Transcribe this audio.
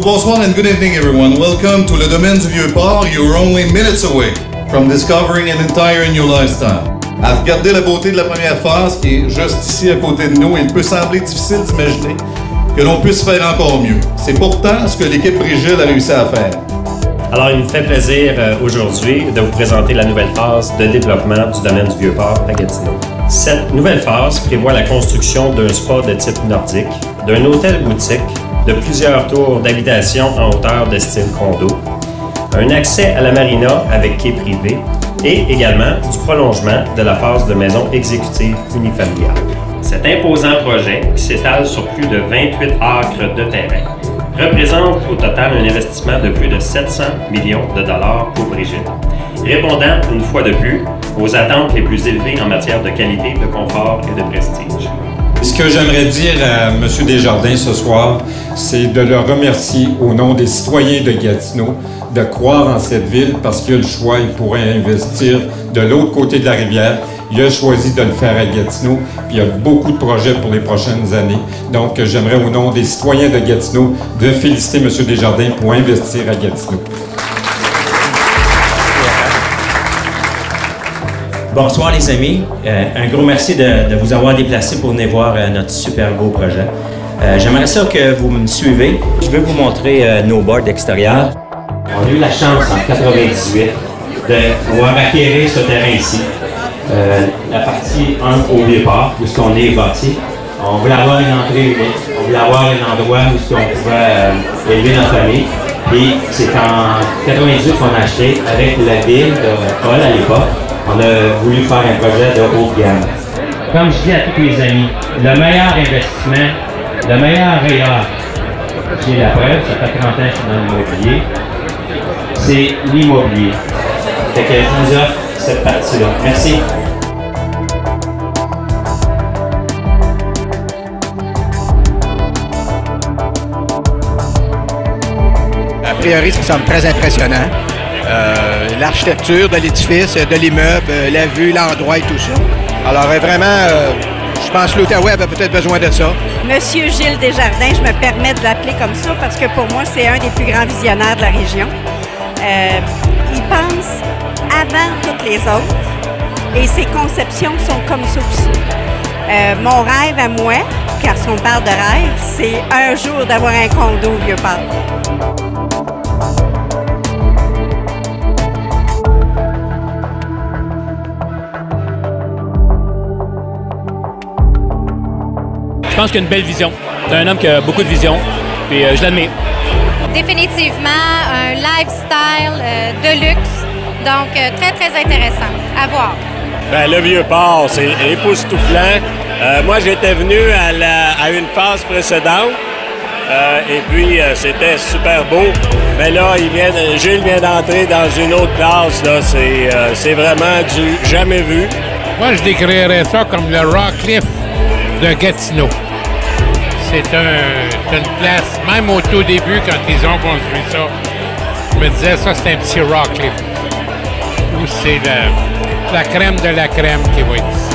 Bonsoir and good evening everyone. Welcome to Le Domaine du Vieux-Port. You're only minutes away from discovering an entire new lifestyle. À regarder la beauté de la première phase qui est juste ici à côté de nous, il peut sembler difficile d'imaginer que l'on puisse faire encore mieux. C'est pourtant ce que l'équipe Brigil a réussi à faire. Alors, il me fait plaisir aujourd'hui de vous présenter la nouvelle phase de développement du domaine du Vieux-Port à Gatineau. Cette nouvelle phase prévoit la construction d'un spa de type nordique, d'un hôtel-boutique, de plusieurs tours d'habitation en hauteur de style condo, un accès à la marina avec quai privé et également du prolongement de la phase de maison exécutive unifamiliale. Cet imposant projet, qui s'étale sur plus de 28 acres de terrain, représente au total un investissement de plus de 700 millions de dollars pour Brigil, répondant une fois de plus aux attentes les plus élevées en matière de qualité, de confort et de prestige. Ce que j'aimerais dire à M. Desjardins ce soir, c'est de le remercier au nom des citoyens de Gatineau de croire en cette ville parce qu'il a le choix, il pourrait investir de l'autre côté de la rivière. Il a choisi de le faire à Gatineau, puis il y a beaucoup de projets pour les prochaines années. Donc, j'aimerais au nom des citoyens de Gatineau de féliciter M. Desjardins pour investir à Gatineau. Bonsoir les amis, un gros merci de vous avoir déplacés pour venir voir notre super beau projet. J'aimerais ça que vous me suivez. Je vais vous montrer nos bords extérieurs. On a eu la chance en 1998 de pouvoir acquérir ce terrain ici. La partie 1 au Vieux-Port, où on est bâti. On voulait avoir une entrée unique, on voulait avoir un endroit où on pouvait élever notre famille. Puis c'est en 1998 qu'on a acheté avec la ville de Paul à l'époque. On a voulu faire un projet de haut de gamme. Comme je dis à tous mes amis, le meilleur investissement, le meilleur REER, j'ai la preuve, ça fait 30 ans que je suis dans l'immobilier, c'est l'immobilier. Fait que je vous offre cette partie-là. Merci. A priori, ça semble très impressionnant. L'architecture de l'édifice, de l'immeuble, la vue, l'endroit et tout ça. Alors vraiment, je pense que l'Outaouais avait peut-être besoin de ça. Monsieur Gilles Desjardins, je me permets de l'appeler comme ça parce que pour moi, c'est un des plus grands visionnaires de la région. Il pense avant toutes les autres et ses conceptions sont comme ça aussi. Mon rêve à moi, car si on parle de rêve, c'est un jour d'avoir un condo au Vieux-Port. Je pense qu'il a une belle vision. C'est un homme qui a beaucoup de vision, puis je l'admire. Définitivement un lifestyle de luxe, donc très, très intéressant à voir. Bien, le Vieux-Port, c'est époustouflant. Moi, j'étais venu à une phase précédente, et puis c'était super beau. Mais là, Gilles vient d'entrer dans une autre classe. C'est vraiment du jamais vu. Moi, je décrirais ça comme le Rockcliffe de Gatineau. C'est une place, même au tout début, quand ils ont construit ça, je me disais, ça, c'est un petit Rockcliffe. Où c'est la crème de la crème qui va être ici.